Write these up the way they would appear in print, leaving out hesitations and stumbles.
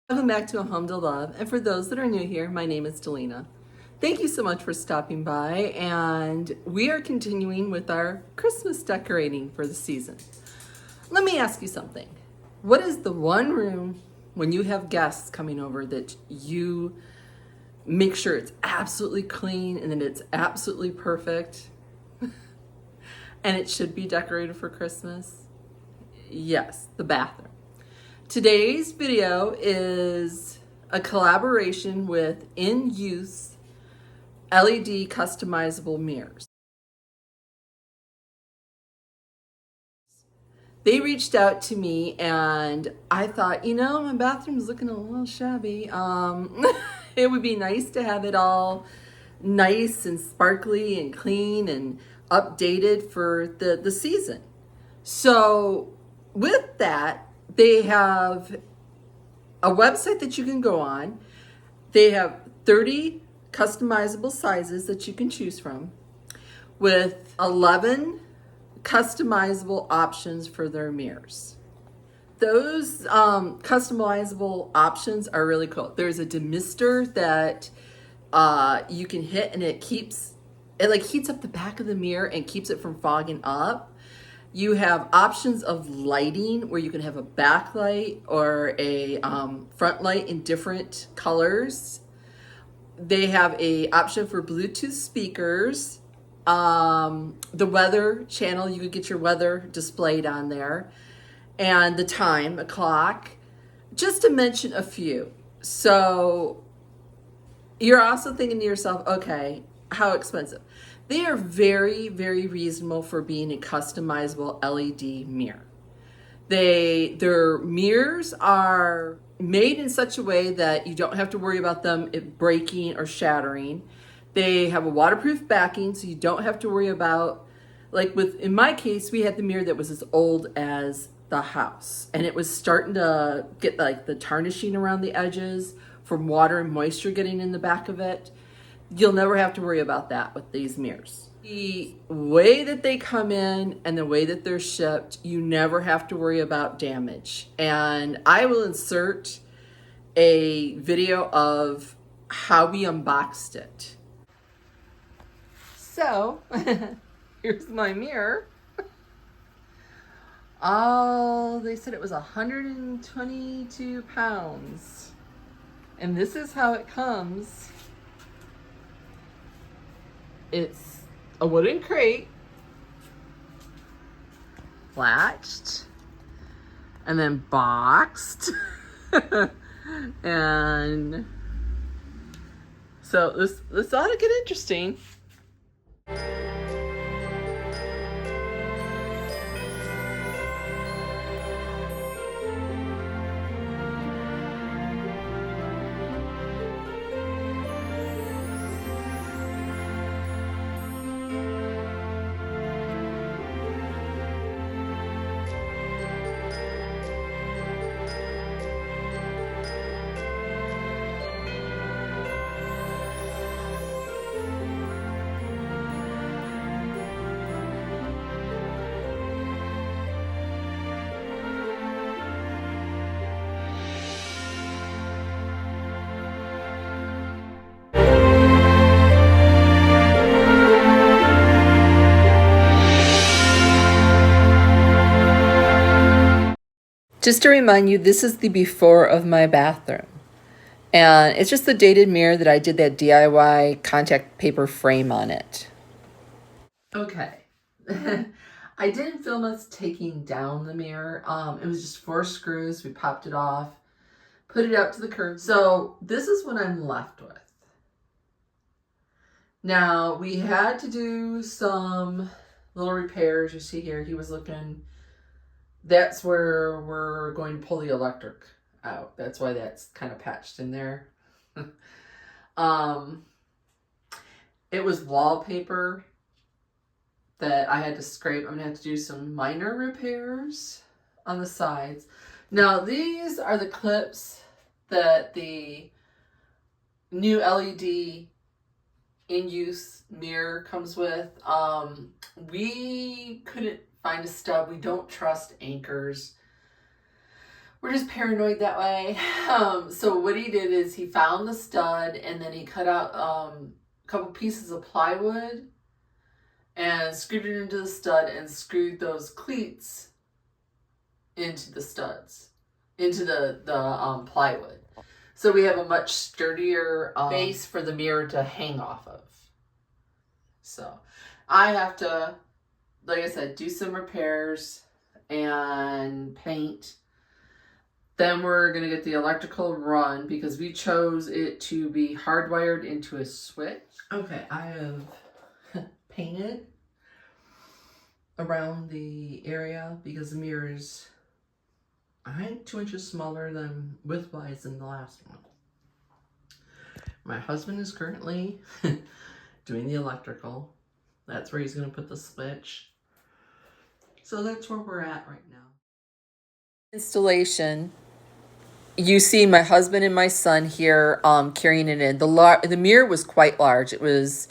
Welcome back to A Home to Love, and for those that are new here, my name is Delina. Thank you so much for stopping by, and we are continuing with our Christmas decorating for the season. Let me ask you something. What is the one room when you have guests coming over that you make sure it's absolutely clean and that it's absolutely perfect and it should be decorated for Christmas? Yes, the bathroom. Today's video is a collaboration with INYOUTHS LED customizable mirrors. They reached out to me and I thought, my bathroom's looking a little shabby. It would be nice to have it all nice and sparkly and clean and updated for the season. So with that, they have a website that you can go on. They have 30 customizable sizes that you can choose from with 11 customizable options for their mirrors. Those customizable options are really cool. There's a demister that you can hit and it heats up the back of the mirror and keeps it from fogging up. You have options of lighting where you can have a backlight or a front light in different colors. They have a option for Bluetooth speakers. The weather channel, you could get your weather displayed on there. And the time, a clock, just to mention a few. So you're also thinking to yourself, okay, how expensive? They are very, very reasonable for being a customizable LED mirror. Their mirrors are made in such a way that you don't have to worry about them breaking or shattering. They have a waterproof backing, so you don't have to worry about, in my case, we had the mirror that was as old as the house, and it was starting to get the tarnishing around the edges from water and moisture getting in the back of it. You'll never have to worry about that with these mirrors. The way that they come in and the way that they're shipped, you never have to worry about damage. And I will insert a video of how we unboxed it. So, here's my mirror. Oh, they said it was 122 pounds. And this is how it comes. It's a wooden crate, latched, and then boxed. And so this ought to get interesting. Just to remind you, this is the before of my bathroom. And it's just the dated mirror that I did that DIY contact paper frame on it. Okay. I didn't film us taking down the mirror. It was just 4 screws. We popped it off, put it out to the curb. So this is what I'm left with. Now, we had to do some little repairs. You see here, he was looking. That's where we're going to pull the electric out. That's why that's kind of patched in there. It was wallpaper that I had to scrape. I'm going to have to do some minor repairs on the sides. Now, these are the clips that the new LED INYOUTHS mirror comes with. We couldn't find a stub. We don't trust anchors. we're just paranoid that way. So what he did is he found the stud and then he cut out a couple pieces of plywood and screwed it into the stud and screwed those cleats into the studs, into the plywood. So we have a much sturdier base for the mirror to hang off of. So I have to, like I said, do some repairs and paint. Then we're going to get the electrical run because we chose it to be hardwired into a switch. Okay, I have painted around the area because the mirror is, I think, 2 inches smaller than width-wise than the last one. My husband is currently doing the electrical. That's where he's going to put the switch. So that's where we're at right now. Installation. You see my husband and my son here carrying it in. The mirror was quite large. It was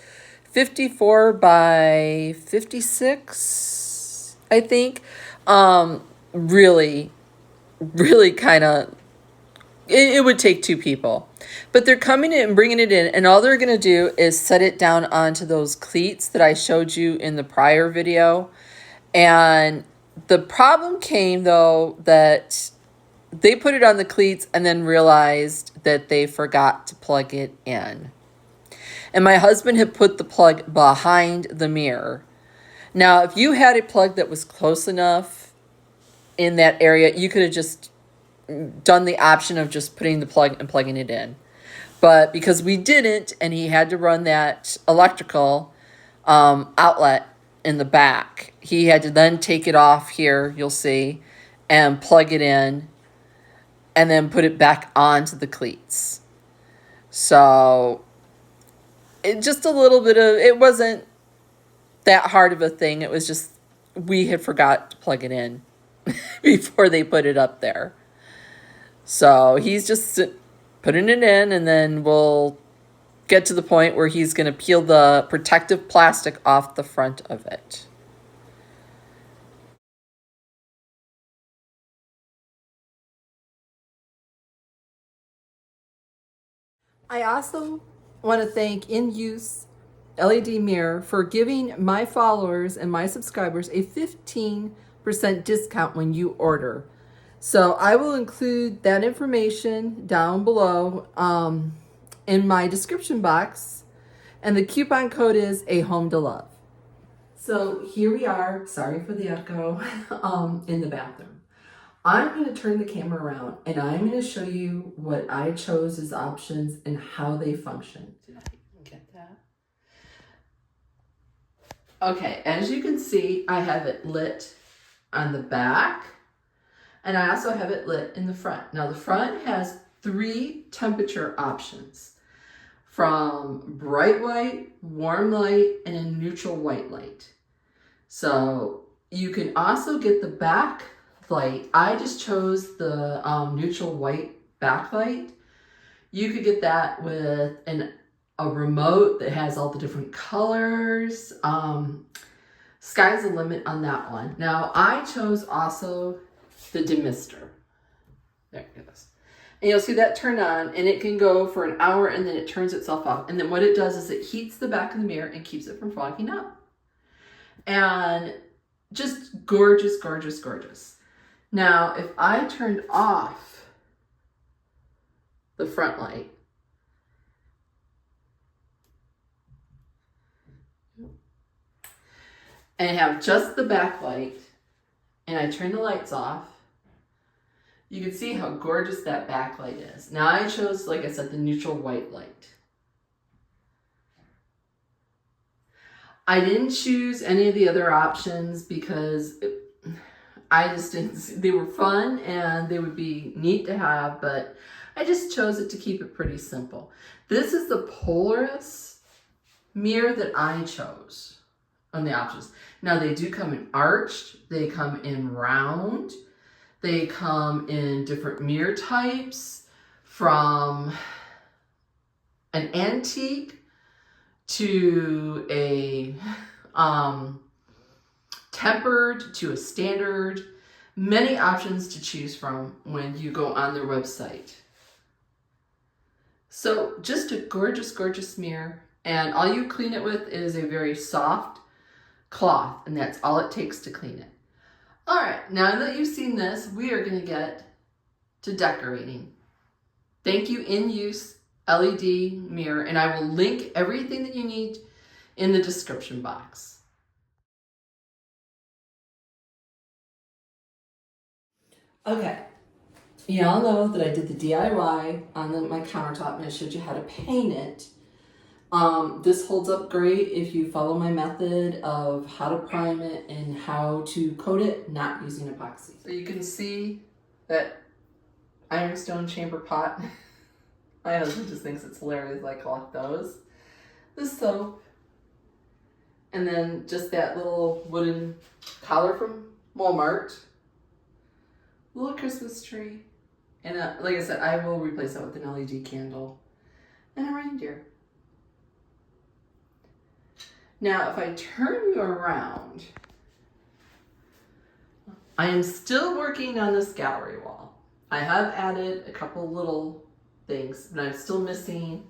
54 by 56, I think. Really kind of, it would take 2 people. But they're coming in and bringing it in, and all they're going to do is set it down onto those cleats that I showed you in the prior video. And the problem came, though, that they put it on the cleats and then realized that they forgot to plug it in. And my husband had put the plug behind the mirror. Now, if you had a plug that was close enough in that area, you could have just done the option of just putting the plug and plugging it in. But because we didn't, and he had to run that electrical outlet in the back, he had to then take it off here, you'll see, and plug it in, and then put it back onto the cleats. So it just a little bit of, it wasn't that hard of a thing. It was just, we had forgot to plug it in before they put it up there. So he's just putting it in, and then we'll get to the point where he's going to peel the protective plastic off the front of it. I also want to thank INYOUTHS LED Mirror for giving my followers and my subscribers a 15% discount when you order. So I will include that information down below in my description box, and the coupon code is A Home to Love. So here we are, sorry for the echo, in the bathroom. I'm going to turn the camera around and I'm going to show you what I chose as options and how they function. Did I even get that? Okay, as you can see, I have it lit on the back, and I also have it lit in the front. Now the front has 3 temperature options, from bright white, warm light, and a neutral white light. So you can also get the back light. I just chose the neutral white backlight. You could get that with a remote that has all the different colors. Sky's the limit on that one. Now I chose also the demister. There it goes. And you'll see that turn on, and it can go for an hour and then it turns itself off. And then what it does is it heats the back of the mirror and keeps it from fogging up. And just gorgeous, gorgeous, gorgeous. Now, if I turned off the front light, and have just the back light, and I turn the lights off, you can see how gorgeous that backlight is. Now I chose, like I said, the neutral white light. I didn't choose any of the other options because I just didn't, they were fun and they would be neat to have, but I just chose it to keep it pretty simple. This is the Polaris mirror that I chose on the options. Now they do come in arched, they come in round, they come in different mirror types, from an antique to a tempered to a standard. Many options to choose from when you go on their website. So just a gorgeous, gorgeous mirror. And all you clean it with is a very soft cloth. And that's all it takes to clean it. All right, now that you've seen this, we are going to get to decorating. Thank you, In Use LED Mirror. And I will link everything that you need in the description box. Okay, y'all know that I did the DIY on my countertop and I showed you how to paint it. This holds up great if you follow my method of how to prime it and how to coat it, not using epoxy. So you can see that ironstone chamber pot. My husband just thinks it's hilarious I collect those. The soap. And then just that little wooden collar from Walmart. Little Christmas tree. And like I said, I will replace that with an LED candle. And a reindeer. Now, if I turn you around, I am still working on this gallery wall. I have added a couple little things, but I'm still missing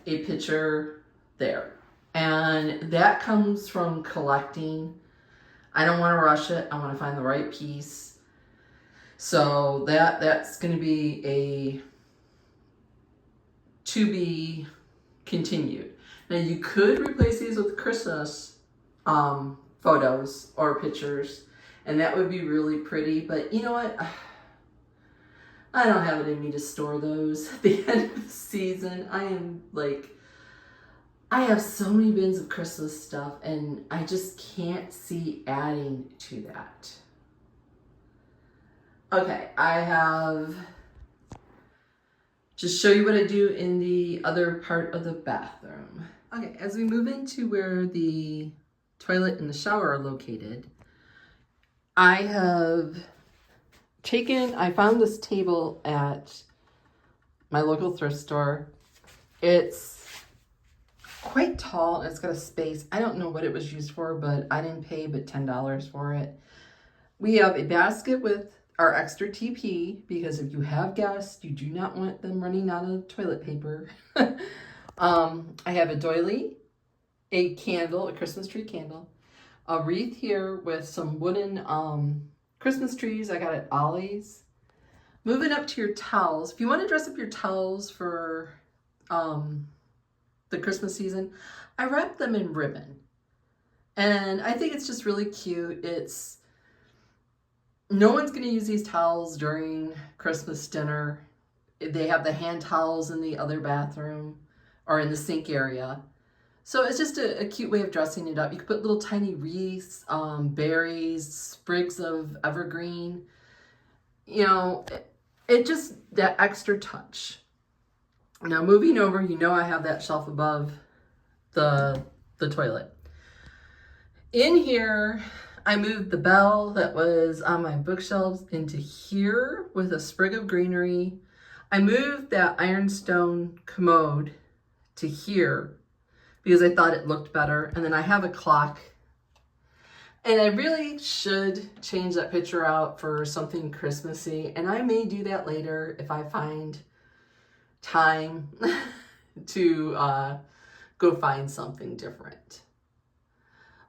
a picture there. And that comes from collecting. I don't want to rush it. I want to find the right piece. So that's going to be a to be continued. Now you could replace these with Christmas photos or pictures, and that would be really pretty. But you know what? I don't have it in me to store those at the end of the season. I have so many bins of Christmas stuff, and I just can't see adding to that. Okay, I have just show you what I do in the other part of the bathroom. Okay, as we move into where the toilet and the shower are located, I found this table at my local thrift store. It's quite tall and it's got a space. I don't know what it was used for, but I didn't pay but $10 for it. We have a basket with our extra TP because if you have guests, you do not want them running out of toilet paper. I have a doily, a candle, a Christmas tree candle, a wreath here with some wooden Christmas trees I got at Ollie's. Moving up to your towels. If you want to dress up your towels for the Christmas season, I wrap them in ribbon. And I think it's just really cute. No one's going to use these towels during Christmas dinner. They have the hand towels in the other bathroom or in the sink area. So it's just a cute way of dressing it up. You can put little tiny wreaths, berries, sprigs of evergreen. You know, it just, that extra touch. Now moving over, you know I have that shelf above the toilet. In here, I moved the bell that was on my bookshelves into here with a sprig of greenery. I moved that ironstone commode to here because I thought it looked better. And then I have a clock. And I really should change that picture out for something Christmassy. And I may do that later if I find time to go find something different.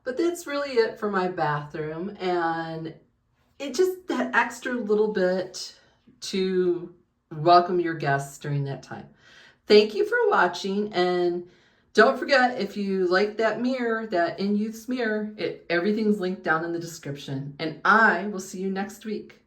But that's really it for my bathroom, and it just that extra little bit to welcome your guests during that time. Thank you for watching, and don't forget, if you like that mirror, that In Youths mirror, everything's linked down in the description, and I will see you next week.